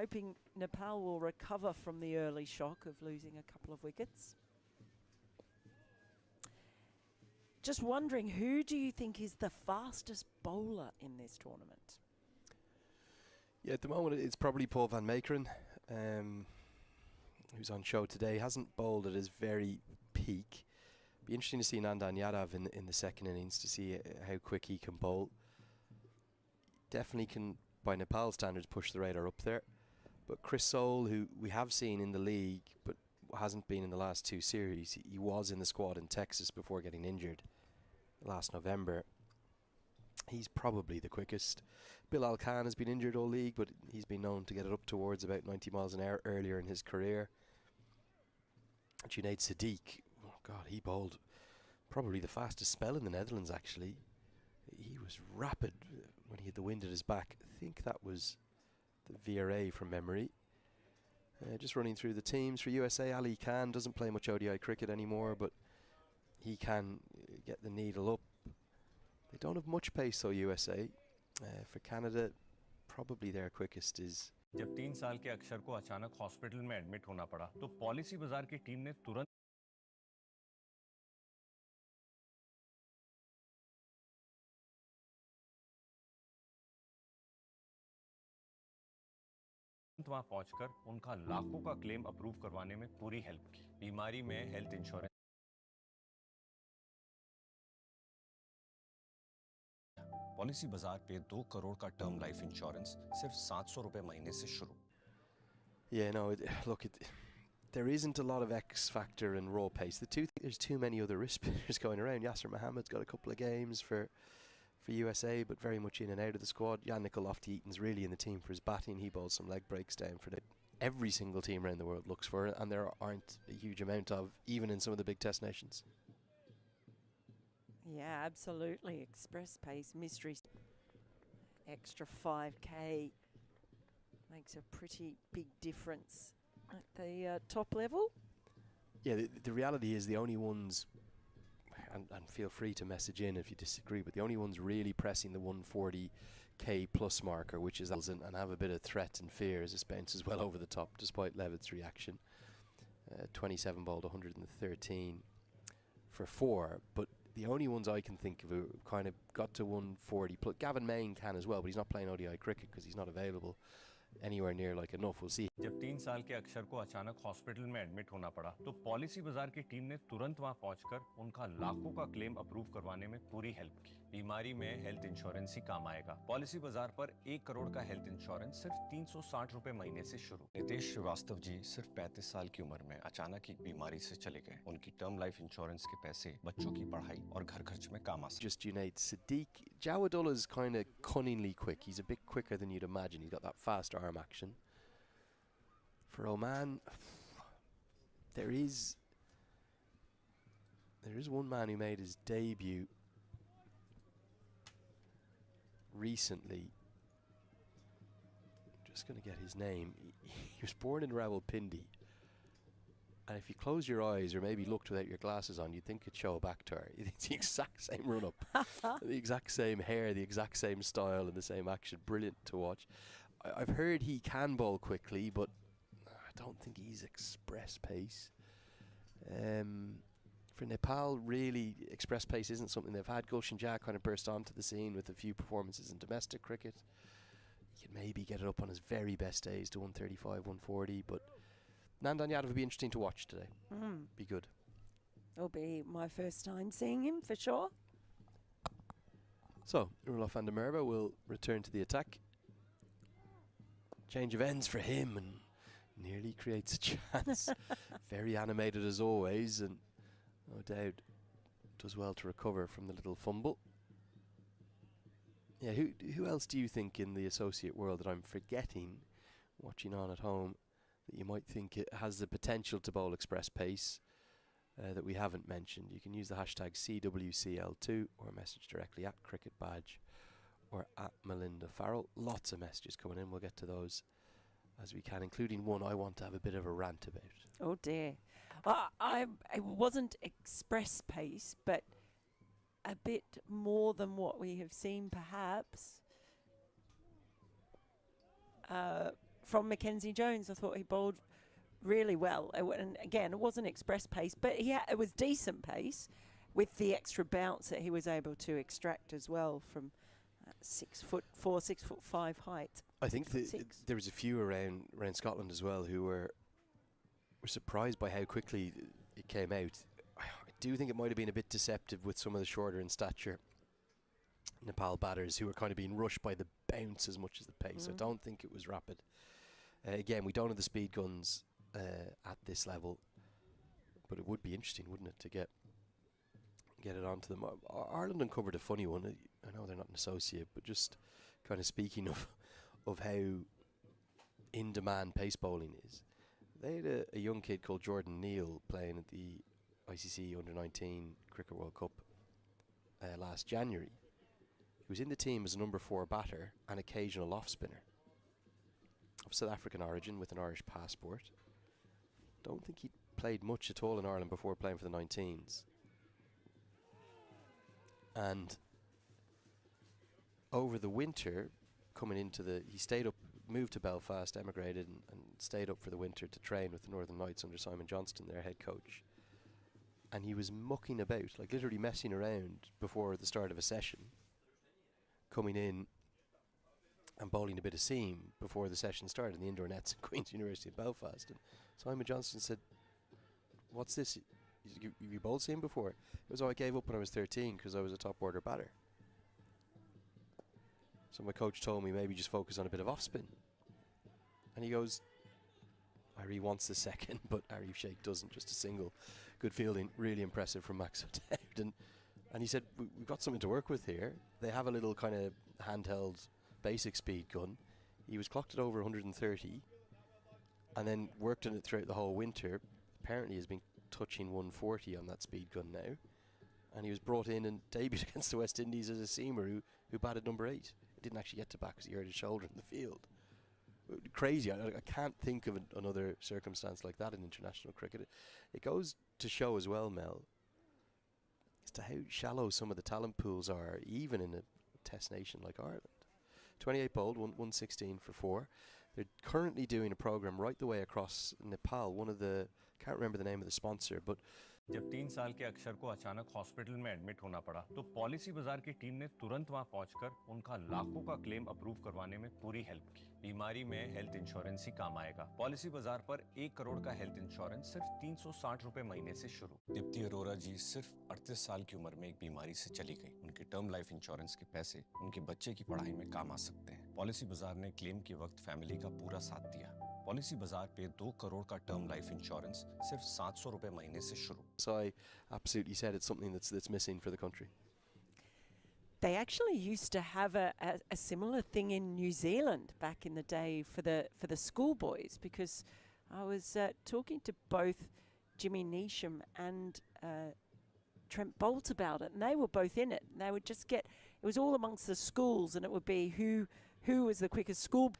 hoping Nepal will recover from the early shock of losing a couple of wickets. Just wondering, who do you think is the fastest bowler in this tournament? Yeah, at the moment it's probably Paul van Meekeren, who's on show today. Hasn't bowled at his very peak. Be interesting to see Nandan Yadav in the second innings to see how quick he can bowl. Definitely can, by Nepal standards, push the radar up there. But Chris Soule, who we have seen in the league but hasn't been in the last two series, he was in the squad in Texas before getting injured last November. He's probably the quickest. Bilal Khan has been injured all league, but he's been known to get it up towards about 90 miles an hour earlier in his career. Junaid Siddique, oh God, he bowled probably the fastest spell in the Netherlands, actually. He was rapid when he had the wind at his back. I think that was the VRA from memory. Just running through the teams for USA, Ali Khan doesn't play much ODI cricket anymore, but he can get the needle up. They don't have much pace though, USA. For Canada, probably their quickest is... जब 3 साल के अक्षर को अचानक hospital में admit होना पड़ा तो पॉलिसी बाजार की टीम ने तुरंत वहां पहुंचकर उनका लाखों का क्लेम अप्रूव करवाने में पूरी हेल्प की। बीमारी में हेल्थ इंश्योरेंस पॉलिसी बाजार पे 2 करोड़ का टर्म लाइफ इंश्योरेंस सिर्फ 700 रुपए महीने से शुरू। Yeah, no, there isn't a lot of X factor and raw pace. There's too many other wrist spinners going around. Yasser Mohammad's got a couple of games for USA, but very much in and out of the squad. Yannick Lofty-Eaton's really in the team for his batting. He bowls some leg breaks down for every single team around the world looks for it, and there aren't a huge amount of, even in some of the big test nations. Yeah, absolutely. Express pace, mystery. Extra 5K makes a pretty big difference at the top level. Yeah, the reality is the only ones, and feel free to message in if you disagree, but the only ones really pressing the 140k plus marker, which is and have a bit of threat and fear, as this bounces well over the top despite Levitt's reaction. 27 bowled 113 for 4, but the only ones I can think of who kind of got to 140 plus. Gavin Main can as well, but he's not playing ODI cricket because he's not available anywhere near like enough. We'll see. जब 3 साल के अक्षर को अचानक hospital में admit होना पड़ा तो पॉलिसी बाजार की टीम ने तुरंत वहां पहुंचकर उनका लाखों का क्लेम अप्रूव करवाने में पूरी हेल्प की। बीमारी में हेल्थ इंश्योरेंस ही काम आएगा। पॉलिसी बाजार पर 1 करोड़ का हेल्थ इंश्योरेंस सिर्फ 360 रुपए महीने से शुरू। नितेश श्रीवास्तव जी सिर्फ 35 साल की उम्र में अचानक एक बीमारी से चले गए। उनकी टर्म लाइफ इंश्योरेंस के पैसे बच्चों की पढ़ाई और घर खर्च में काम आ सकते। Just Junaid Siddique. Jawadullah's kind of cunningly quick. He's a bit quicker than you'd imagine. He's got that fast arm action. For Oman, there is one man who made his debut recently. I'm just going to get his name. He was born in Rawalpindi, and if you close your eyes or maybe looked without your glasses on, you'd think it's Shoaib Akhtar. It's the exact same run-up, the exact same hair, the exact same style and the same action. Brilliant to watch. I've heard he can bowl quickly, but I don't think he's express pace. For Nepal, really, express pace isn't something they've had. Gulshan Jah kind of burst onto the scene with a few performances in domestic cricket. He can maybe get it up on his very best days to 135, 140, but Nandan Yadav would be interesting to watch today. Be good. It'll be my first time seeing him, for sure. So, Roelof van der Merwe will return to the attack. Change of ends for him, and nearly creates a chance. Very animated as always, and no doubt does well to recover from the little fumble. Yeah, who else do you think in the associate world that I'm forgetting, watching on at home, that you might think it has the potential to bowl express pace that we haven't mentioned? You can use the hashtag CWCL2 or message directly at Cricket Badge or at Melinda Farrell. Lots of messages coming in. We'll get to those as we can, including one I want to have a bit of a rant about. Oh dear. It wasn't express pace, but a bit more than what we have seen perhaps from Mackenzie Jones. I thought he bowled really well. And again, it wasn't express pace, but it was decent pace with the extra bounce that he was able to extract as well from 6'4", 6'5" height. I think there was a few around Scotland as well who were surprised by how quickly it came out. I do think it might have been a bit deceptive with some of the shorter in stature Nepal batters who were kind of being rushed by the bounce as much as the pace. I don't think it was rapid. Again, we don't have the speed guns at this level, but it would be interesting, wouldn't it, to get it onto them. Ireland uncovered a funny one. I know they're not an associate, but just kind of speaking of how in demand pace bowling is. They had a young kid called Jordan Neal playing at the ICC Under-19 Cricket World Cup last January. He was in the team as a number 4 batter and occasional off spinner. Of South African origin with an Irish passport. Don't think he played much at all in Ireland before playing for the 19s. And over the winter, he stayed up, moved to Belfast, emigrated and stayed up for the winter to train with the Northern Knights under Simon Johnston, their head coach. And he was mucking about, like literally messing around before the start of a session, coming in and bowling a bit of seam before the session started in the indoor nets at Queen's University in Belfast. And Simon Johnston said, "What's this? You bowled seam before?" It was, "Oh, I gave up when I was 13 because I was a top order batter. So my coach told me maybe just focus on a bit of off spin." And he goes, Ari wants the second, but Ari Sheikh doesn't, just a single. Good fielding, really impressive from Max O'Dowd. And he said, we've got something to work with here. They have a little kind of handheld basic speed gun. He was clocked at over 130 and then worked on it throughout the whole winter. Apparently has been touching 140 on that speed gun now. And he was brought in and debuted against the West Indies as a seamer who batted number 8. He didn't actually get to bat because he hurt his shoulder in the field. Crazy. I can't think of another circumstance like that in international cricket. It goes to show as well, Mel, as to how shallow some of the talent pools are, even in a test nation like Ireland. 28 bowled, 116 for 4. They're currently doing a program right the way across Nepal. Can't remember the name of the sponsor, but जब 3 साल के अक्षर को अचानक hospital में admit होना पड़ा तो पॉलिसी बाजार की टीम ने तुरंत वहां पहुंचकर उनका लाखों का क्लेम अप्रूव करवाने में पूरी हेल्प की। बीमारी में हेल्थ इंश्योरेंस ही काम आएगा। पॉलिसी बाजार पर 1 करोड़ का हेल्थ इंश्योरेंस सिर्फ 360 रुपए महीने से शुरू। दीप्ति अरोरा जी सिर्फ 38 साल की उम्र में एक बीमारी से चली गई। उनके टर्म लाइफ इंश्योरेंस के पैसे उनके बच्चे की पढ़ाई में काम आ सकते हैं। पॉलिसी बाजार ने क्लेम के वक्त फैमिली का पूरा साथ दिया। पॉलिसी बाजार पे 2 करोड़ का टर्म लाइफ इंश्योरेंस सिर्फ 700 रुपए महीने से शुरू। So I absolutely said it's something that's missing for the country. They actually used to have a similar thing in New Zealand back in the day for the schoolboys, because I was talking to both Jimmy Neesham and Trent Bolt about it, and they were both in it. And they would just it was all amongst the schools, and it would be who was the quickest school.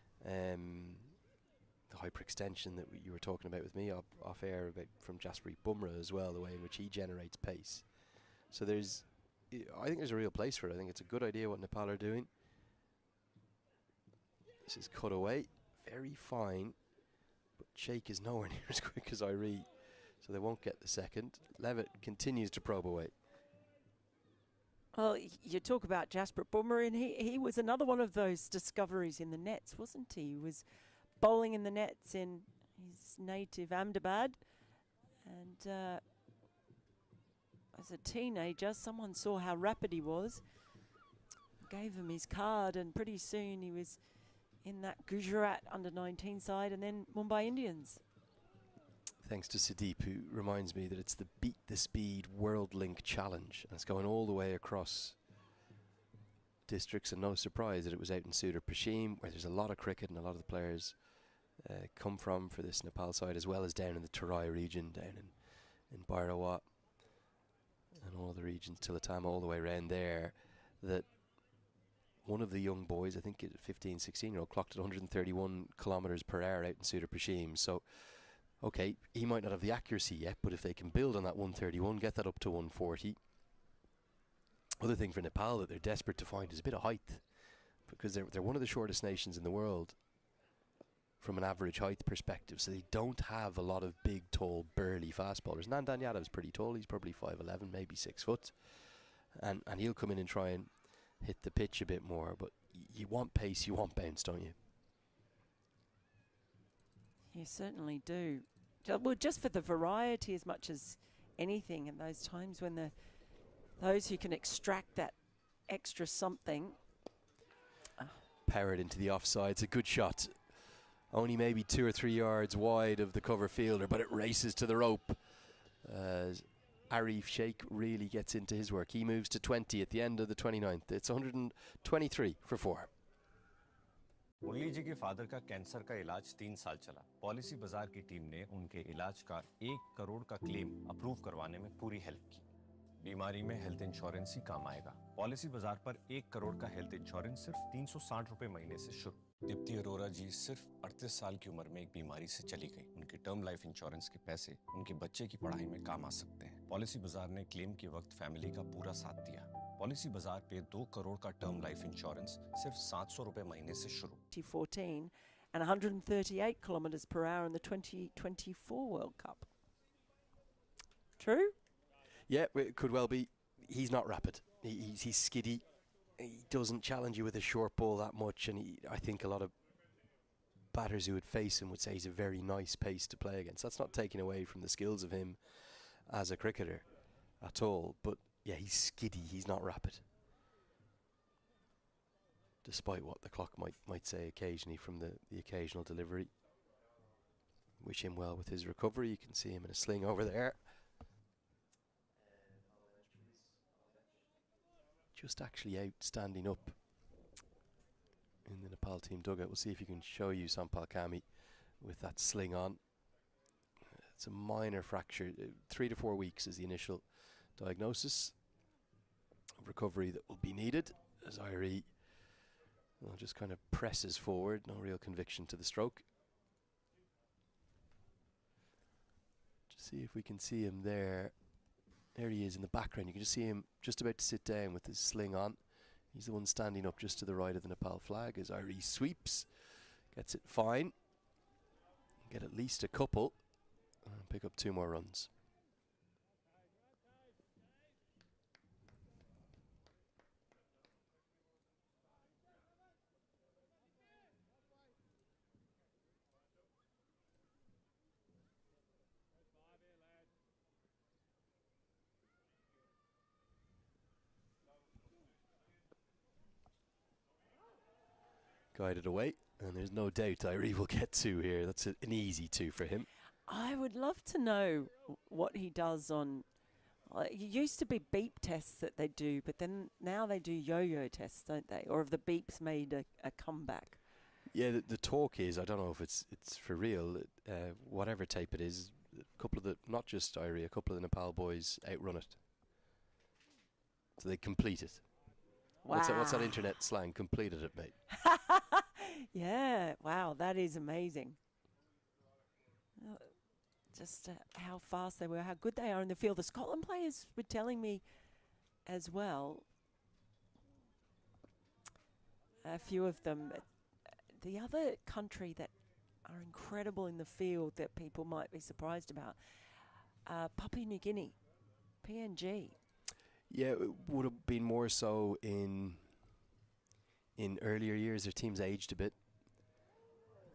The hyperextension that you were talking about with me off air about from Jasprit Bumrah as well, the way in which he generates pace. So I think there's a real place for it. I think it's a good idea what Nepal are doing. This is cut away, very fine, but Sheikh is nowhere near as quick as Irie, so they won't get the second. Levitt continues to probe away. Well, you talk about Jasprit Bumrah, and he was another one of those discoveries in the nets, wasn't he? He was bowling in the nets in his native Ahmedabad, and as a teenager, someone saw how rapid he was, gave him his card, and pretty soon he was in that Gujarat under-19 side and then Mumbai Indians. Thanks to Sudeep, who reminds me that it's the Beat the Speed World Link Challenge, and it's going all the way across districts, and no surprise that it was out in Sudar Pashim, where there's a lot of cricket and a lot of the players come from for this Nepal side, as well as down in the Terai region, down in Bairawat and all the regions, Tilatama, all the way around there, that one of the young boys, I think 15, 16-year-old, clocked at 131 kilometers per hour out in Sudar Pashim. So, okay, he might not have the accuracy yet, but if they can build on that 131, get that up to 140. Other thing for Nepal that they're desperate to find is a bit of height, because they're one of the shortest nations in the world from an average height perspective, so they don't have a lot of big, tall, burly fast bowlers. Nandan Yadav's pretty tall. He's probably 5'11", maybe 6 foot. And he'll come in and try and hit the pitch a bit more. But you want pace, you want bounce, don't you? You certainly do. Well, just for the variety as much as anything, and those times when those who can extract that extra something. Powered into the offside. It's a good shot. Only maybe 2 or 3 yards wide of the cover fielder, but it races to the rope. Arif Sheikh really gets into his work. He moves to 20 at the end of the 29th. It's 123 for 4. मुरली जी के father का cancer का इलाज 3 साल चला। Policy बाजार की team ने उनके इलाज का 1 करोड़ का क्लेम अप्रूव करवाने में पूरी हेल्प की। बीमारी में हेल्थ इंश्योरेंस ही काम आएगा। पॉलिसी बाजार पर 1 करोड़ का हेल्थ इंश्योरेंस सिर्फ 360 रुपए महीने से शुरू। दीप्ति अरोरा जी सिर्फ 38 साल की उम्र में एक बीमारी से चली गई। उनके टर्म लाइफ इंश्योरेंस के पैसे उनके बच्चे की पढ़ाई में काम आ सकते हैं। पॉलिसी बाजार ने क्लेम के वक्त फैमिली का पूरा साथ दिया। पॉलिसी बाजार पे 2 करोड़ का टर्म लाइफ इंश्योरेंस सिर्फ 700 रुपए महीने से शुरू। 2014 and 138 kilometres per hour in the 2024 World Cup. True? Yeah, it could well be. He's not rapid. He's skiddy. He doesn't challenge you with a short ball that much, and I think a lot of batters who would face him would say he's a very nice pace to play against. That's not taking away from the skills of him as a cricketer at all, but yeah, he's skiddy. He's not rapid, despite what the clock might say occasionally from the occasional delivery. Wish him well with his recovery. You can see him in a sling over there. Just actually out standing up in the Nepal team dugout. We'll see if you can show you Sampal Kami with that sling on. It's a minor fracture. 3 to 4 weeks is the initial diagnosis of recovery that will be needed, as Irie just kind of presses forward. No real conviction to the stroke. Just see if we can see him there. There he is in the background. You can just see him just about to sit down with his sling on. He's the one standing up just to the right of the Nepal flag as Irie sweeps. Gets it fine. Get at least a couple. And pick up 2 more runs. Guided away, and there's no doubt Irie will get 2 here. That's an easy 2 for him. I would love to know what he does on. It used to be beep tests that they do, but then now they do yo-yo tests, don't they? Or have the beeps made a comeback? Yeah, the talk is, I don't know if it's for real. Whatever tape it is, a couple of the, not just Irie, a couple of the Nepal boys outrun it. So they complete it. Wow. What's that internet slang? Completed it, mate. Yeah, wow, that is amazing. Just how fast they were, how good they are in the field. The Scotland players were telling me as well, a few of them, the other country that are incredible in the field that people might be surprised about, Papua New Guinea, PNG. Yeah, it would have been more so in earlier years. Their teams aged a bit.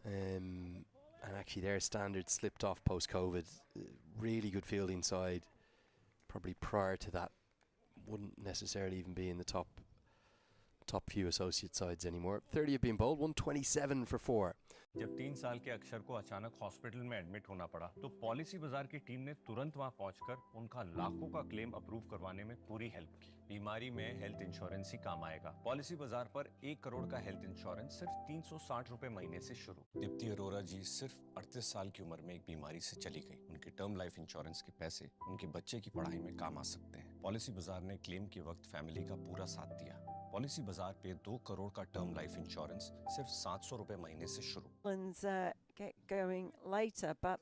And actually their standards slipped off post-COVID. Really good fielding side. Probably prior to that, wouldn't necessarily even be in the top few associate sides anymore. 30 have been bowled, 127 for 4. जब 3 साल के अक्षर को अचानक hospital में admit होना पड़ा तो पॉलिसी बाजार की टीम ने तुरंत वहां पहुंचकर उनका लाखों का क्लेम अप्रूव करवाने में पूरी हेल्प की। बीमारी में हेल्थ इंश्योरेंस ही काम आएगा। पॉलिसी बाजार पर 1 करोड़ का हेल्थ इंश्योरेंस सिर्फ 360 रुपए महीने से शुरू। दीप्ति अरोरा जी सिर्फ 38 साल की उम्र में एक बीमारी से चली गई। उनके टर्म लाइफ इंश्योरेंस के पैसे उनके बच्चे की पढ़ाई में काम आ सकते हैं। पॉलिसी बाजार ने क्लेम के वक्त फैमिली का पूरा साथ दिया। पॉलिसी बाजार पे 2 करोड़ का टर्म लाइफ इंश्योरेंस सिर्फ 700 रुपए महीने से शुरू। Get going later, but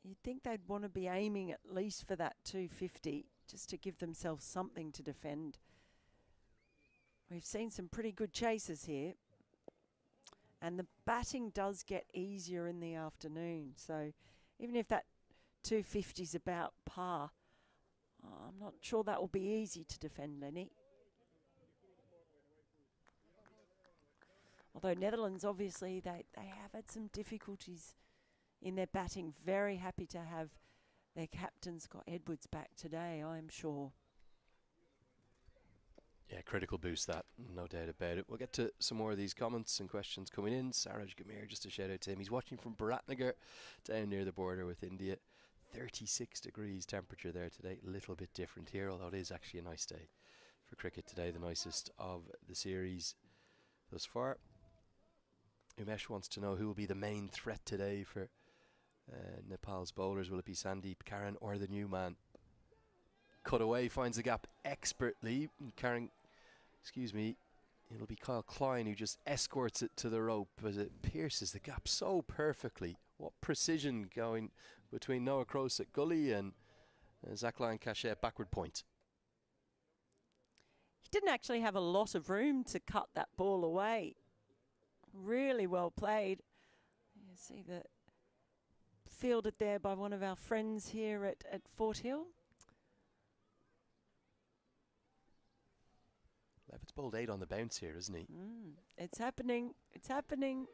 you'd think they'd want to be aiming at least for that 250 just to give themselves something to defend. We've seen some pretty good chases here. And the batting does get easier in the afternoon. So even if that 250 is about par, I'm not sure that will be easy to defend, Lenny. Although Netherlands, obviously, they have had some difficulties in their batting. Very happy to have their captain, Scott Edwards, back today, I'm sure. Yeah, critical boost that, no doubt about it. We'll get to some more of these comments and questions coming in. Saraj Gamir, just a shout out to him. He's watching from Biratnagar down near the border with India. 36 degrees temperature there today. A little bit different here, although it is actually a nice day for cricket today. The nicest of the series thus far. Umesh wants to know who will be the main threat today for Nepal's bowlers. Will it be Sandeep Karan or the new man? Cut away, finds the gap expertly. Karan, it'll be Kyle Klein who just escorts it to the rope as it pierces the gap so perfectly. What precision going between Noah Cross at gully and Zachlan Cachet at backward point. He didn't actually have a lot of room to cut that ball away. Really well played. You see that fielded there by one of our friends here at Fort Hill. Levitt's bowled 8 on the bounce here, isn't he? It's happening. It's happening.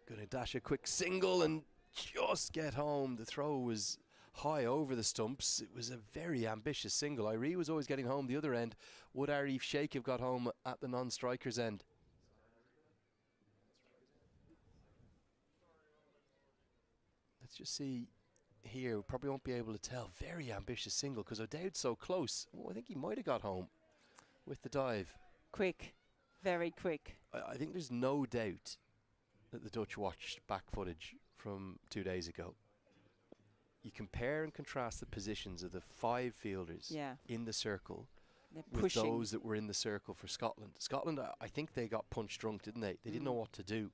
Gonna dash a quick single and just get home. The throw was high over the stumps. It was a very ambitious single. Iree was always getting home the other end. Would Arif Sheikh have got home at the non-striker's end? Let's just see here. We probably won't be able to tell. Very ambitious single because O'Dowd's so close. I think he might have got home with the dive. Quick. Very quick. I think there's no doubt that the Dutch watched back footage from 2 days ago. You compare and contrast the positions of the 5 fielders in the circle with those that were in the circle for Scotland. Scotland, I think they got punch drunk, didn't they? They didn't know what to do.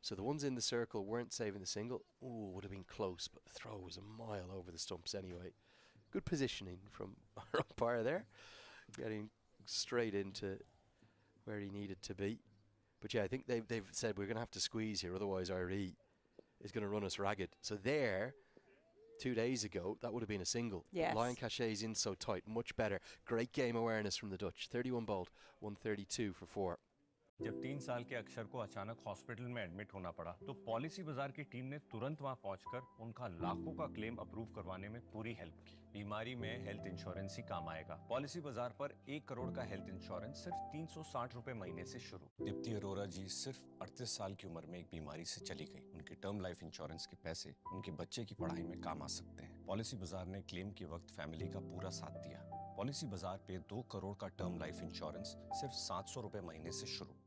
So the ones in the circle weren't saving the single. Ooh, would have been close, but the throw was a mile over the stumps anyway. Good positioning from our umpire there. Getting straight into where he needed to be. But yeah, I think they've said we're going to have to squeeze here, otherwise Iree is going to run us ragged. So there, 2 days ago, that would have been a single. Yes. Lion Cachet's in so tight, much better. Great game awareness from the Dutch. 31 bowled, 132 for 4. जब 3 साल के अक्षर को अचानक hospital में admit होना पड़ा तो पॉलिसी बाजार की टीम ने तुरंत वहां पहुंचकर उनका लाखों का क्लेम अप्रूव करवाने में पूरी हेल्प की। बीमारी में हेल्थ इंश्योरेंस ही काम आएगा। पॉलिसी बाजार पर 1 करोड़ का हेल्थ इंश्योरेंस सिर्फ 360 रुपए महीने से शुरू। दीप्ति अरोरा जी सिर्फ 38 साल की उम्र में एक बीमारी से चली गई। उनके टर्म लाइफ इंश्योरेंस के पैसे उनके बच्चे की पढ़ाई में काम आ सकते हैं। पॉलिसी बाजार ने क्लेम के वक्त फैमिली का पूरा साथ दिया। पॉलिसी बाजार पे 2 करोड़ का टर्म लाइफ इंश्योरेंस सिर्फ 700 रुपए महीने से शुरू।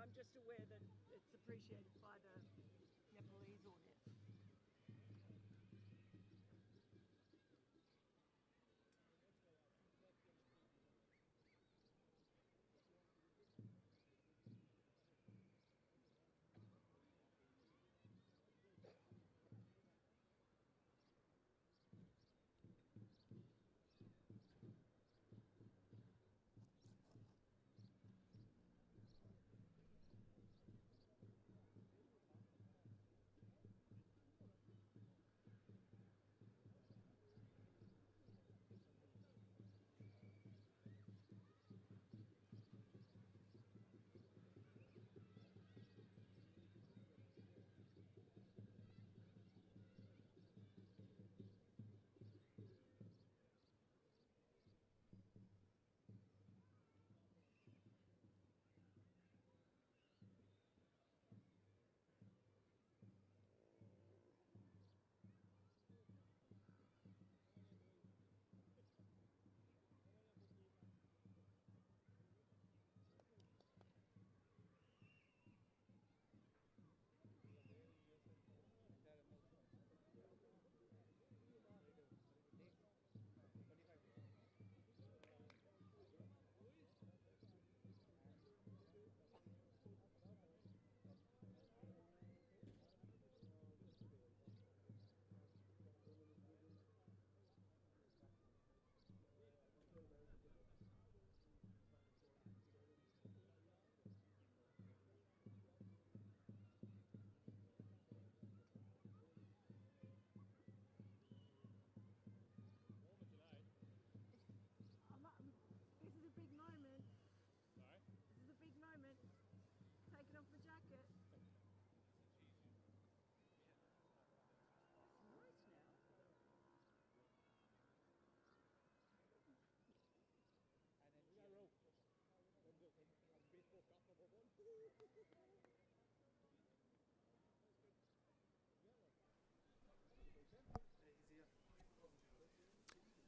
I'm just aware that it's appreciated by the Nepalese audience.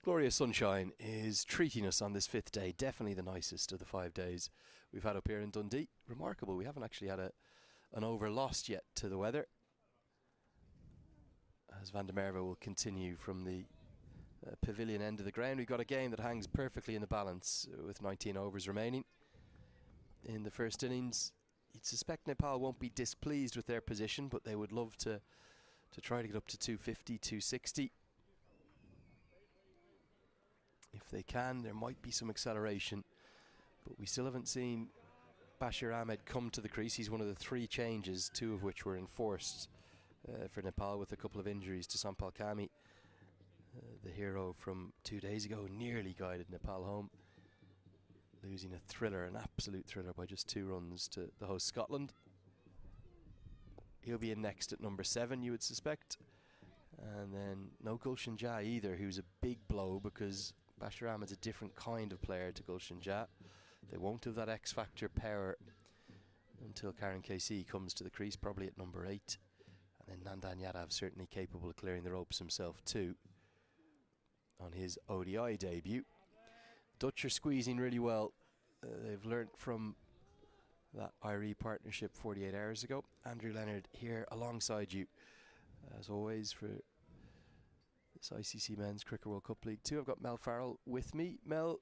Glorious sunshine is treating us on this 5th day. Definitely the nicest of the 5 days we've had up here in Dundee. Remarkable, we haven't actually had an over lost yet to the weather, as Van der Merwe will continue from the pavilion end of the ground. We've got a game that hangs perfectly in the balance with 19 overs remaining in the first innings. You'd suspect Nepal won't be displeased with their position, but they would love to try to get up to 250, 260. If they can, there might be some acceleration, but we still haven't seen Bashir Ahmed come to the crease. He's one of the 3 changes, 2 of which were enforced for Nepal, with a couple of injuries to Sampal Kami. The hero from 2 days ago nearly guided Nepal home, losing a thriller, an absolute thriller, by just 2 runs to the host Scotland. He'll be in next at number 7, you would suspect. And then no Gulshan Jah either, who's a big blow because Bashir Ahmed's a different kind of player to Gulshan Jah. They won't have that X-factor power until Karen KC comes to the crease, probably at number 8. And then Nandan Yadav certainly capable of clearing the ropes himself too on his ODI debut. Dutch are squeezing really well. They've learnt from that IRE partnership 48 hours ago. Andrew Leonard here alongside you, as always, for this ICC Men's Cricket World Cup League 2. I've got Mel Farrell with me. Mel,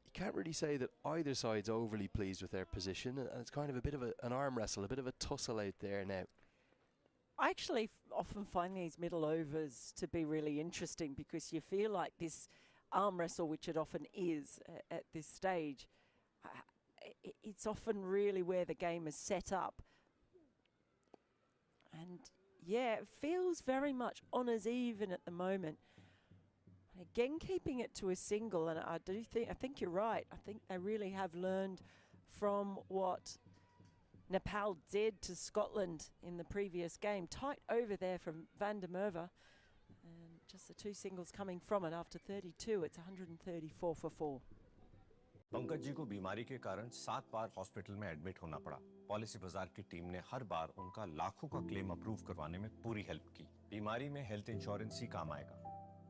you can't really say that either side's overly pleased with their position, and it's kind of a bit of an arm wrestle, a bit of a tussle out there now. I actually often find these middle overs to be really interesting because you feel like this arm wrestle, which it often is at this stage, it's often really where the game is set up. And yeah, it feels very much honours even at the moment. Again, keeping it to a single, and I think you're right. I think they really have learned from what Nepal did to Scotland in the previous game. Tight over there from Van der Merwe, and just the 2 singles coming from it after 32. It's 134 for 4. Pankaj ji को बीमारी के कारण 7 बार hospital में admit होना पड़ा। Policy बाजार की team ने हर बार उनका लाखों का क्लेम अप्रूव करवाने में पूरी हेल्प की। बीमारी में हेल्थ इंश्योरेंस ही काम आएगा।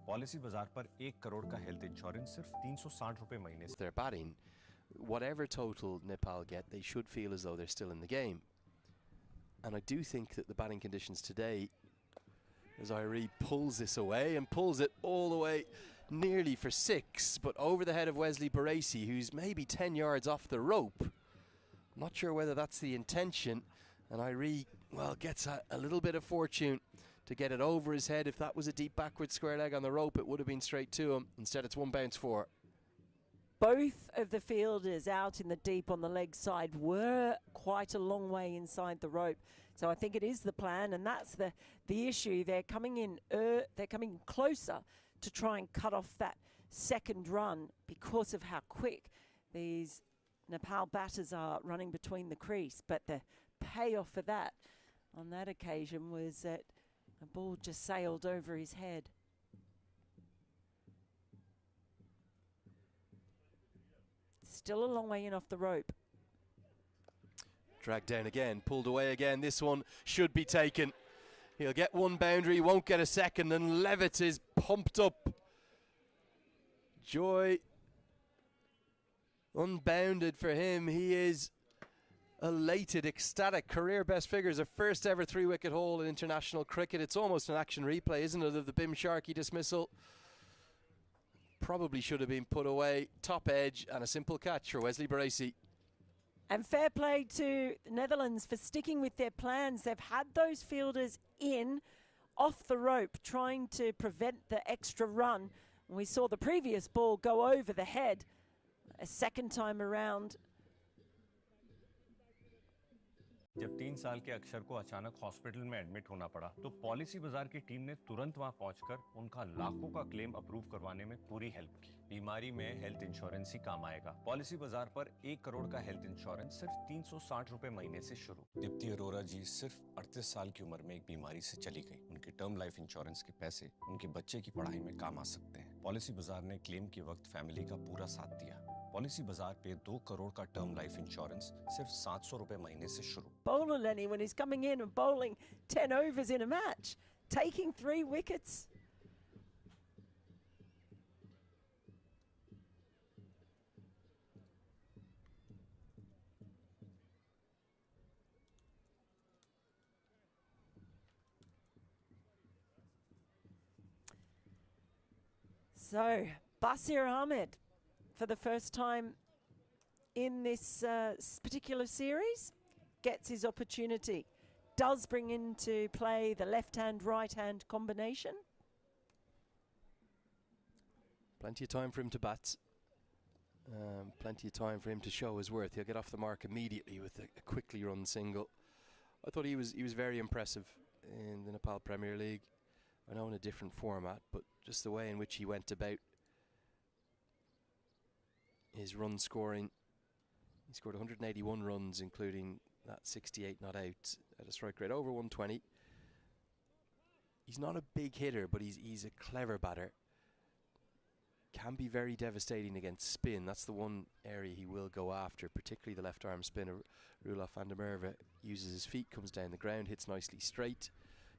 पॉलिसी बाजार पर 1 करोड़ का हेल्थ इंश्योरेंस सिर्फ 360 रुपए महीने से। They're batting. Whatever total Nepal get, they should feel as though they're still in the game. And I do think that the batting conditions today, as Irie pulls this away and pulls it all the way nearly for 6, but over the head of Wesley Baracey, who's maybe 10 yards off the rope. I'm not sure whether that's the intention, and Irie, well, gets a little bit of fortune to get it over his head. If that was a deep backward square leg on the rope, it would have been straight to him. Instead, it's 1 bounce 4. Both of the fielders out in the deep on the leg side were quite a long way inside the rope. So I think it is the plan, and that's the issue. They're coming in, they're coming closer to try and cut off that second run because of how quick these Nepal batters are running between the crease. But the payoff for that on that occasion was that a ball just sailed over his head. Still a long way in off the rope. Dragged down again, pulled away again. This one should be taken. He'll get 1 boundary, won't get a second, and Levitt is pumped up. Joy unbounded for him. He is elated, ecstatic. Career best figures, a first ever 3-wicket haul in international cricket. It's almost an action replay, isn't it, of the Bim Sharkey dismissal. Probably should have been put away. Top edge and a simple catch for Wesley Baracey. And fair play to the Netherlands for sticking with their plans. They've had those fielders in off the rope trying to prevent the extra run. We saw the previous ball go over the head a second time around. जब 3 साल के अक्षर को अचानक hospital में admit होना पड़ा, तो पॉलिसी बाजार की टीम ने तुरंत वहां पहुंचकर उनका लाखों का क्लेम अप्रूव करवाने में पूरी हेल्प की। बीमारी में हेल्थ इंश्योरेंस ही काम आएगा। पॉलिसी बाजार पर 1 करोड़ का हेल्थ इंश्योरेंस सिर्फ 360 रुपए महीने से शुरू। दीप्ति अरोरा जी सिर्फ 38 साल की उम्र में एक बीमारी से चली गई। उनके टर्म लाइफ इंश्योरेंस के पैसे उनके बच्चे की पढ़ाई में काम आ सकते हैं। पॉलिसी बाजार ने क्लेम के वक्त फैमिली का पूरा साथ दिया। पॉलिसी बाजार पे 2 करोड़ का टर्म लाइफ इंश्योरेंस सिर्फ 700 रुपए महीने से शुरू। Bowler Lenny, when he's coming in and bowling 10 overs in a match, taking 3 wickets. So, Basir Ahmed, for the first time in this particular series, gets his opportunity. Does bring into play the left-hand, right-hand combination. Plenty of time for him to bat. Plenty of time for him to show his worth. He'll get off the mark immediately with a quickly run single. I thought he was very impressive in the Nepal Premier League. I know in a different format, but just the way in which he went about his run scoring. He scored 181 runs, including that 68 not out at a strike rate over 120. He's not a big hitter, but he's a clever batter. Can be very devastating against spin. That's the one area he will go after, particularly the left arm spinner. Roelof van der Merwe uses his feet, comes down the ground, hits nicely straight,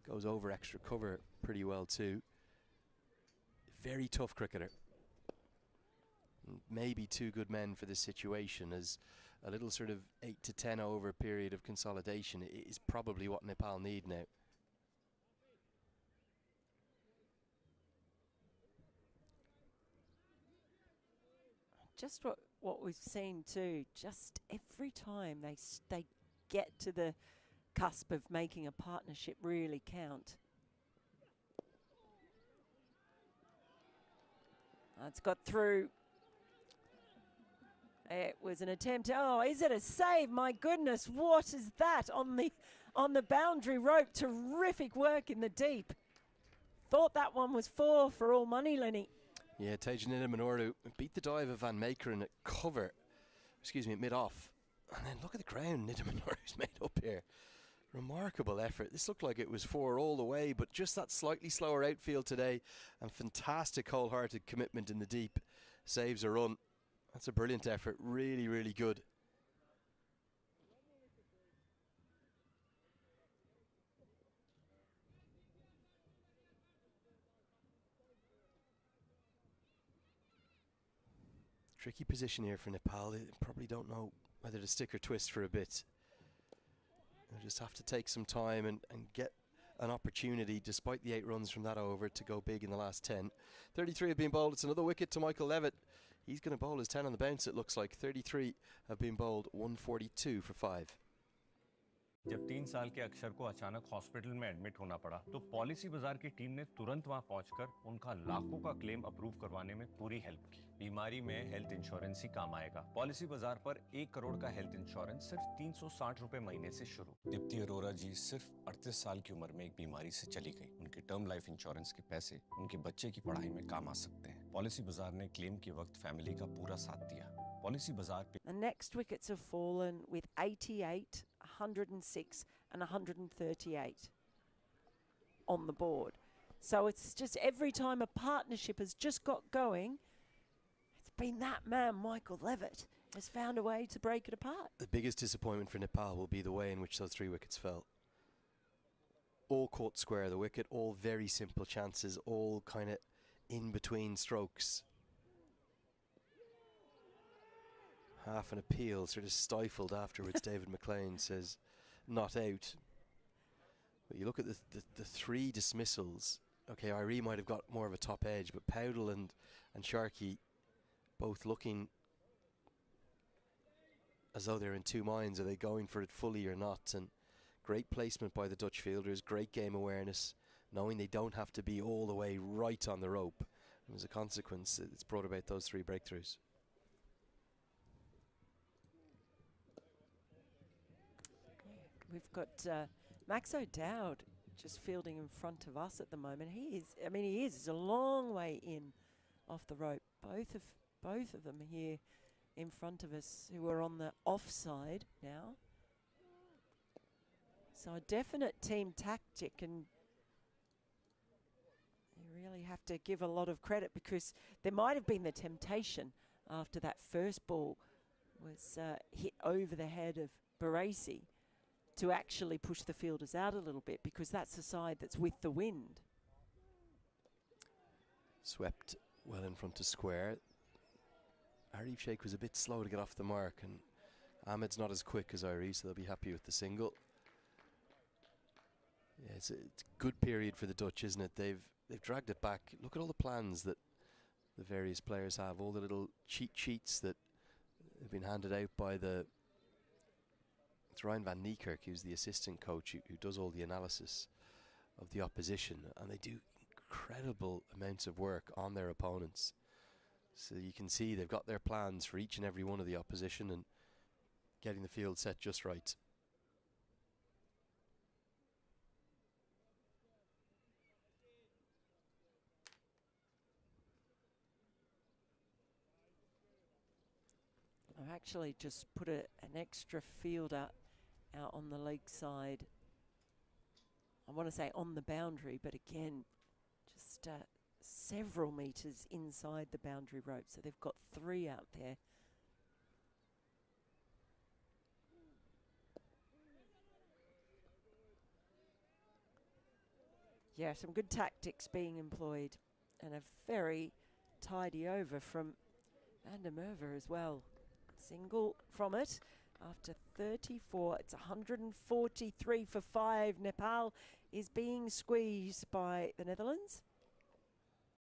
goes over extra cover pretty well too. Very tough cricketer. Maybe two good men for this situation, as a little sort of 8 to 10 over period of consolidation is probably what Nepal need now. Just what we've seen too, just every time they get to the cusp of making a partnership really count. It's got through. It was an attempt. Oh, is it a save? My goodness, what is that on the boundary rope? Terrific work in the deep. Thought that one was four for all money, Lenny. Yeah, Tajanina Minoru beat the dive of Van Meekeren at cover, at mid-off. And then look at the ground Nida Minoru's made up here. Remarkable effort. This looked like it was four all the way, but just that slightly slower outfield today and fantastic wholehearted commitment in the deep saves a run. That's a brilliant effort. Really, really good. Tricky position here for Nepal. They probably don't know whether to stick or twist for a bit. They'll just have to take some time and get an opportunity, despite the 8 runs from that over, to go big in the last 10. 33 have been bowled. It's another wicket to Michael Levitt. He's going to bowl his 10 on the bounce, it looks like. 33 have been bowled, 142 for 5. जब 3 साल के अक्षर को अचानक hospital में admit होना पड़ा, तो पॉलिसी बाजार की टीम ने तुरंत वहां पहुंचकर उनका लाखों का क्लेम अप्रूव करवाने में पूरी हेल्प की। बीमारी में हेल्थ इंश्योरेंस ही काम आएगा। पॉलिसी बाजार पर 1 करोड़ का हेल्थ इंश्योरेंस सिर्फ 360 रुपए महीने से शुरू। दीप्ति अरोरा जी सिर्फ 38 साल की उम्र में एक बीमारी से चली गई। उनके टर्म लाइफ इंश्योरेंस के पैसे उनके बच्चे की पढ़ाई में काम आ सकते हैं। पॉलिसी बाजार ने क्लेम के वक्त फैमिली का पूरा साथ दिया। पॉलिसी बाजार पे The next wickets have fallen with 88, 106 and 138 on the board. So it's just every time a partnership has just got going, it's been that man, Michael Levitt, has found a way to break it apart. The biggest disappointment for Nepal will be the way in which those 3 wickets fell. All caught square of the wicket, all very simple chances, all kind of in between strokes. Half an appeal, sort of stifled afterwards. David McLean says, not out. But you look at the 3 dismissals. Okay, Irie might have got more of a top edge, but Powdell and Sharkey both looking as though they're in two minds. Are they going for it fully or not? And great placement by the Dutch fielders, great game awareness, knowing they don't have to be all the way right on the rope. And as a consequence, it's brought about those 3 breakthroughs. We've got Max O'Dowd just fielding in front of us at the moment. He is. He's a long way in off the rope. Both of them here in front of us who are on the offside now. So a definite team tactic, and you really have to give a lot of credit, because there might have been the temptation after that first ball was hit over the head of Baresi to actually push the fielders out a little bit, because that's the side that's with the wind. Swept well in front of square. Arif Sheikh was a bit slow to get off the mark, and Ahmed's not as quick as Irie, so they'll be happy with the single. Yeah, it's a good period for the Dutch, isn't it? They've dragged it back. Look at all the plans that the various players have, all the little cheat sheets that have been handed out by it's Ryan van Niekerk, who's the assistant coach who does all the analysis of the opposition, and they do incredible amounts of work on their opponents. So you can see they've got their plans for each and every one of the opposition and getting the field set just right. I've actually just put an extra fielder out on the leg side. I want to say on the boundary, but again, just several meters inside the boundary rope. So they've got 3 out there. Yeah, some good tactics being employed, and a very tidy over from Van der Merwe as well. Single from it after 34. It's 143 for 5. Nepal is being squeezed by the Netherlands.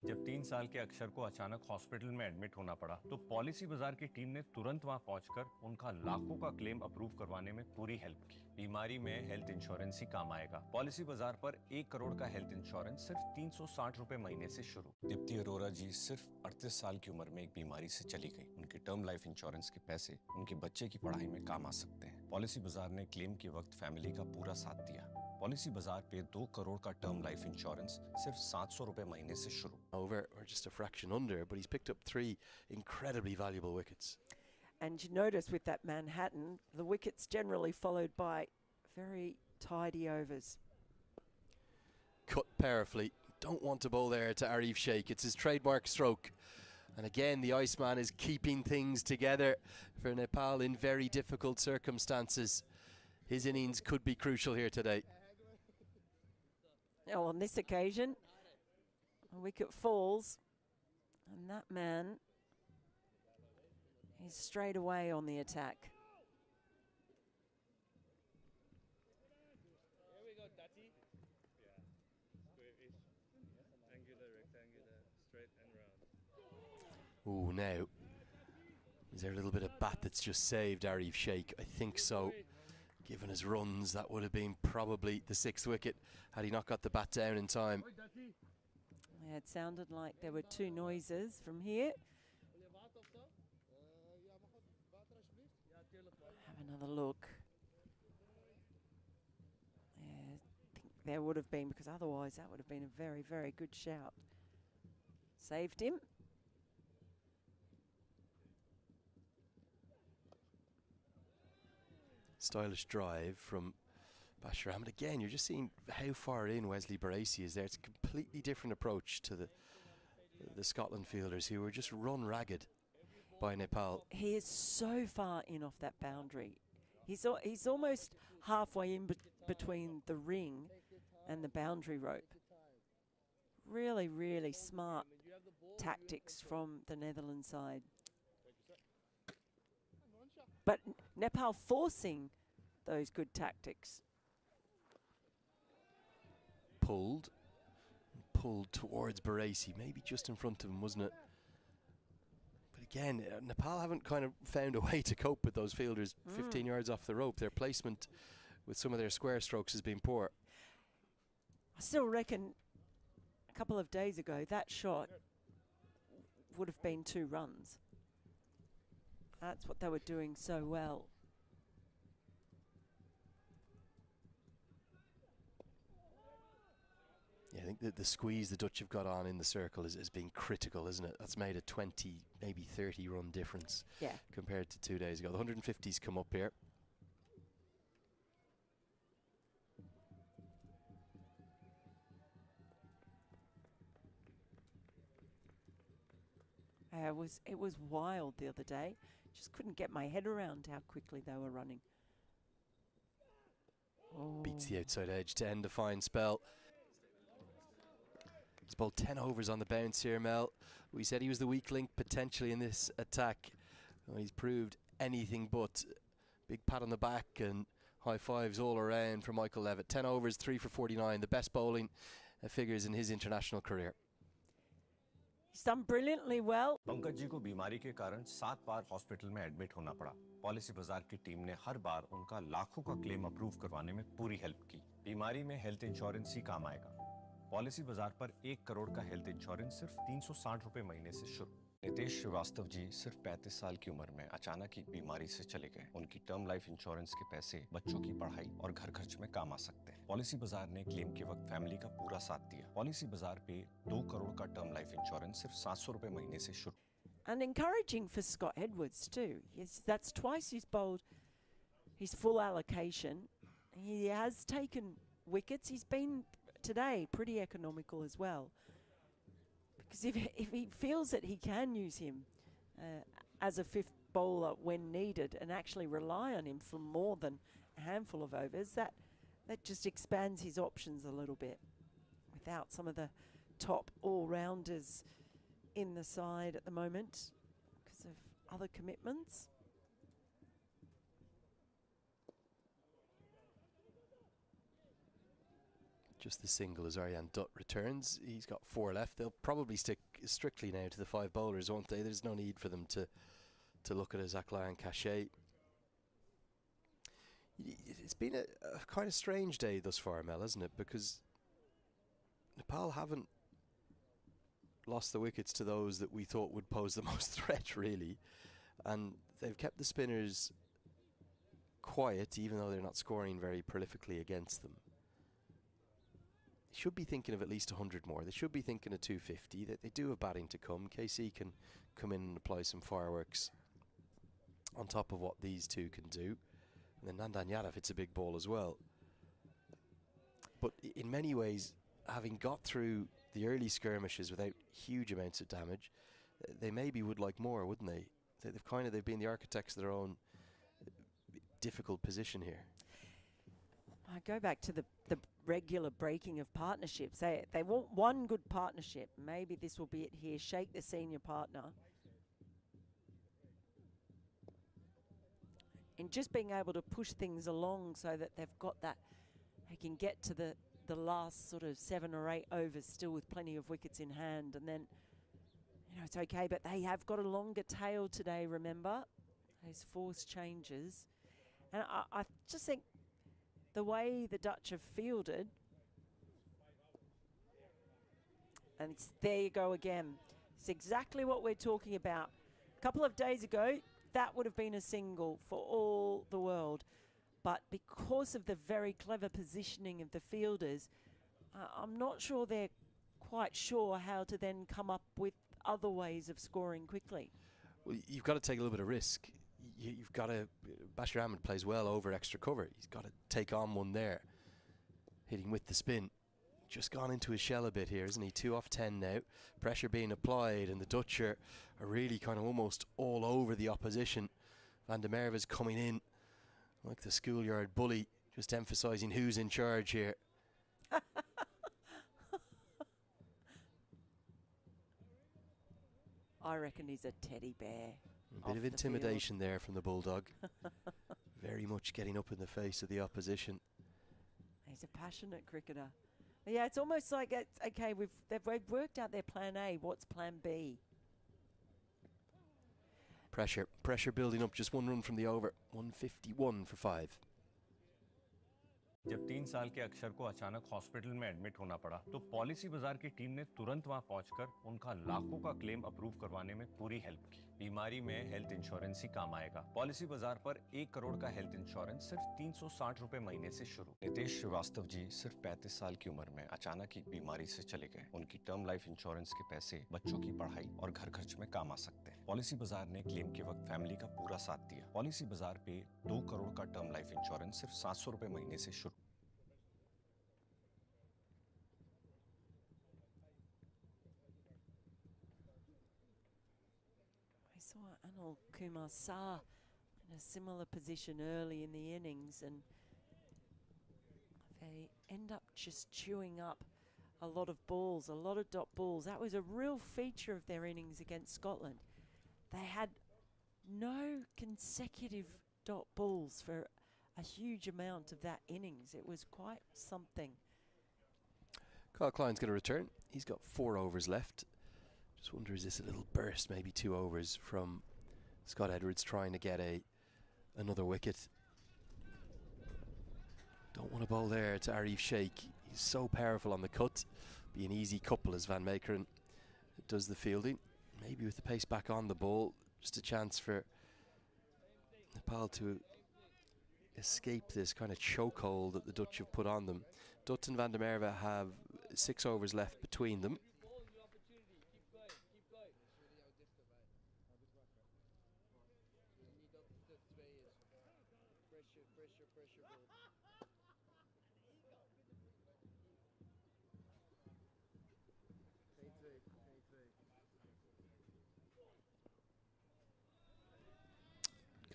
जब 3 साल के अक्षर को अचानक hospital में admit होना पड़ा तो पॉलिसी बाजार की टीम ने तुरंत वहां पहुंचकर उनका लाखों का क्लेम अप्रूव करवाने में पूरी हेल्प की। बीमारी में हेल्थ इंश्योरेंस ही काम आएगा। पॉलिसी बाजार पर 1 करोड़ का हेल्थ इंश्योरेंस सिर्फ 360 रुपए महीने से शुरू। दीप्ति अरोरा जी सिर्फ 38 साल की उम्र में एक बीमारी से चली गई। उनके टर्म लाइफ इंश्योरेंस के पैसे उनके बच्चे की पढ़ाई में काम आ सकते हैं। पॉलिसी बाजार ने क्लेम के वक्त फैमिली का पूरा साथ दिया। पॉलिसी बाजार पे 2 करोड़ का टर्म लाइफ इंश्योरेंस सिर्फ 700 रुपए महीने से शुरू। Over or just a fraction under, but he's picked up 3 incredibly valuable wickets. And you notice with that Manhattan, the wickets generally followed by very tidy overs. Cut powerfully. Don't want to bowl there to Arif Sheikh. It's his trademark stroke. And again, the Iceman is keeping things together for Nepal in very difficult circumstances. His innings could be crucial here today. Now on this occasion, a wicket falls, and that man is straight away on the attack. Here we go, Tati. Yeah, square-ish, angular, rectangular, straight and round. Ooh, now, is there a little bit of bat that's just saved Arif Sheikh? I think so. Given his runs, that would have been probably the 6th wicket had he not got the bat down in time. Yeah, it sounded like there were 2 noises from here. Have another look. Yeah, I think there would have been, because otherwise that would have been a very, very good shout. Saved him. Stylish drive from Bashir Ahmed. Again, you're just seeing how far in Wesley Baracey is there. It's a completely different approach to the Scotland fielders who were just run ragged by Nepal. He is so far in off that boundary. He's almost halfway in between the ring and the boundary rope. Really, really smart tactics from the Netherlands side. But Nepal forcing those good tactics. Pulled towards Baracey, maybe just in front of him, wasn't it? But again, Nepal haven't kind of found a way to cope with those fielders 15 yards off the rope. Their placement with some of their square strokes has been poor. I still reckon a couple of days ago that shot would have been 2 runs. That's what they were doing so well. Yeah, I think that the squeeze the Dutch have got on in the circle has been critical, isn't it? That's made a 20, maybe 30 run difference compared to 2 days ago. The 150s come up here. It was wild the other day. Just couldn't get my head around how quickly they were running. Oh. Beats the outside edge to end a fine spell. He's bowled 10 overs on the bounce here, Mel. We said he was the weak link potentially in this attack. Well, he's proved anything but. Big pat on the back and high fives all around for Michael Levitt. 10 overs, 3 for 49. The best bowling figures in his international career. He He's done brilliantly well. Pankaj ji को बीमारी के कारण 7 बार hospital में admit होना पड़ा। Policy बाजार की team ने हर बार उनका लाखों का क्लेम अप्रूव करवाने में पूरी हेल्प की। बीमारी में हेल्थ इंश्योरेंस ही काम आएगा। पॉलिसी बाजार पर 1 करोड़ का हेल्थ इंश्योरेंस सिर्फ 360 रुपए महीने से शुरू। नितेश श्रीवास्तव जी सिर्फ 35 साल की उम्र में अचानक एक बीमारी से चले गए। उनकी टर्म लाइफ इंश्योरेंस के पैसे बच्चों की पढ़ाई और घर खर्च में काम आ सकते हैं। पॉलिसी बाजार ने क्लेम के वक्त फैमिली का पूरा साथ दिया। पॉलिसी बाजार पे 2 करोड़ का टर्म लाइफ इंश्योरेंस सिर्फ 700 रुपए महीने से शुरू। And encouraging for Scott Edwards too. That's twice he's bowled his full allocation. He has taken wickets. He's been today pretty economical as well. Because if he feels that he can use him as a fifth bowler when needed and actually rely on him for more than a handful of overs, that just expands his options a little bit. Without some of the top all-rounders in the side at the moment because of other commitments. Just the single as Aryan Dutt returns. He's got 4 left. They'll probably stick strictly now to the 5 bowlers, won't they? There's no need for them to look at a Zaklai and Cachet. It's been a kind of strange day thus far, Mel, hasn't it? Because Nepal haven't lost the wickets to those that we thought would pose the most threat, really. And they've kept the spinners quiet, even though they're not scoring very prolifically against them. They should be thinking of at least 100 more. They should be thinking of 250. They do have batting to come. KC can come in and apply some fireworks on top of what these two can do. And then Nandan Yadav hits a big ball as well. But in many ways, having got through the early skirmishes without huge amounts of damage, they maybe would like more, wouldn't they? They've been the architects of their own difficult position here. I go back to the regular breaking of partnerships. They want one good partnership. Maybe this will be it here. Shake the senior partner. And just being able to push things along so that they've got that, they can get to the last sort of 7 or 8 overs still with plenty of wickets in hand, and then it's okay, but they have got a longer tail today, remember, those forced changes. And I just think the way the Dutch have fielded, and there you go again, it's exactly what we're talking about. A couple of days ago that would have been a single for all the world. But because of the very clever positioning of the fielders, I'm not sure they're quite sure how to then come up with other ways of scoring quickly. Well, you've got to take a little bit of risk. You've got to... Bashir Ahmed plays well over extra cover. He's got to take on one there. Hitting with the spin. Just gone into his shell a bit here, isn't he? 2 off 10 now. Pressure being applied, and the Dutch are really kind of almost all over the opposition. Van der Merwe's coming in like the schoolyard bully, just emphasising who's in charge here. I reckon he's a teddy bear. A bit of intimidation there from the Bulldog. Very much getting up in the face of the opposition. He's a passionate cricketer. Yeah, it's almost like, okay, they've worked out their plan A. What's plan B? Pressure building up. Just 1 run from the over. 151 for 5. जब 3 साल के अक्षर को अचानक hospital में admit होना पड़ा, तो पॉलिसी बाजार की टीम ने तुरंत वहां पहुंचकर उनका लाखों का क्लेम अप्रूव करवाने में पूरी हेल्प की। बीमारी में हेल्थ इंश्योरेंस ही काम आएगा। पॉलिसी बाजार पर 1 करोड़ का हेल्थ इंश्योरेंस सिर्फ 360 रुपए महीने से शुरू। नितेश श्रीवास्तव जी सिर्फ 35 साल की उम्र में अचानक एक बीमारी से चले गए। उनकी टर्म लाइफ इंश्योरेंस के पैसे बच्चों की पढ़ाई और घर खर्च में काम आ सकते हैं। पॉलिसी बाजार ने क्लेम के वक्त फैमिली का पूरा साथ दिया। पॉलिसी बाजार पे 2 करोड़ का टर्म लाइफ इंश्योरेंस सिर्फ 700 रुपए महीने से शुरू। I saw Anil Kumar Shah in a similar position early in the innings, and they end up just chewing up a lot of balls, a lot of dot balls. That was a real feature of their innings against Scotland. They had no consecutive dot balls for a huge amount of that innings. It was quite something. Kyle Klein's going to return. He's got 4 overs left. Just wonder, is this a little burst, maybe 2 overs from Scott Edwards trying to get another wicket. Don't want to bowl there to Arif Sheikh. He's so powerful on the cut. Be an easy couple as Van Meekeren does the fielding. Maybe with the pace back on the ball, just a chance for Nepal to escape this kind of chokehold that the Dutch have put on them. Dutt and Van der Merwe have 6 overs left between them.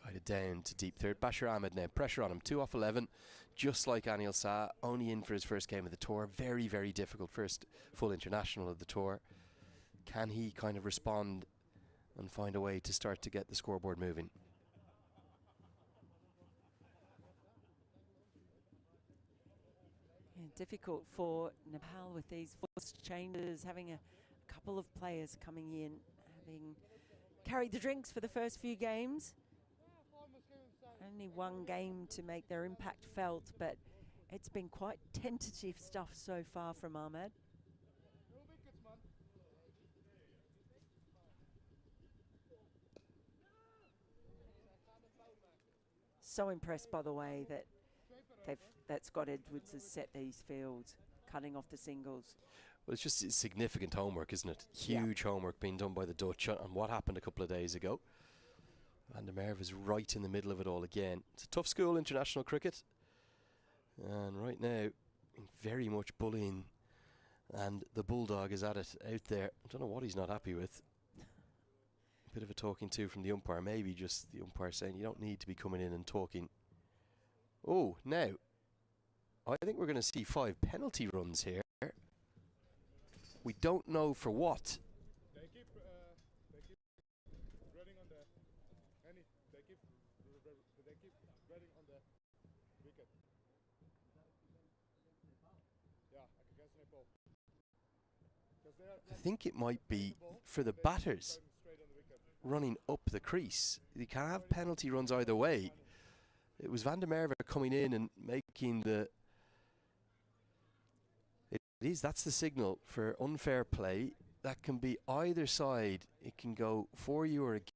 Guided down to deep third. Bashir Ahmed now, pressure on him, 2 off 11, just like Anil Shah, only in for his first game of the tour. Very, very difficult first full international of the tour. Can he kind of respond and find a way to start to get the scoreboard moving? Yeah, difficult for Nepal with these forced changes, having a couple of players coming in, having carried the drinks for the first few games. Only one game to make their impact felt, but it's been quite tentative stuff so far from Ahmed. So impressed by the way that Scott Edwards has set these fields, cutting off the singles. Well, it's just significant homework, isn't it? Huge homework being done by the Dutch on what happened a couple of days ago. Van der Merwe is right in the middle of it all again. It's a tough school, international cricket. And right now, very much bullying. And the Bulldog is at it out there. I don't know what he's not happy with. A bit of a talking to from the umpire. Maybe just the umpire saying you don't need to be coming in and talking. Oh, now, I think we're going to see 5 penalty runs here. We don't know for what. I think it might be for the batters running up the crease. You can have penalty runs either way. It was Van der Merwe coming in and making the... That's the signal for unfair play. That can be either side. It can go for you or against.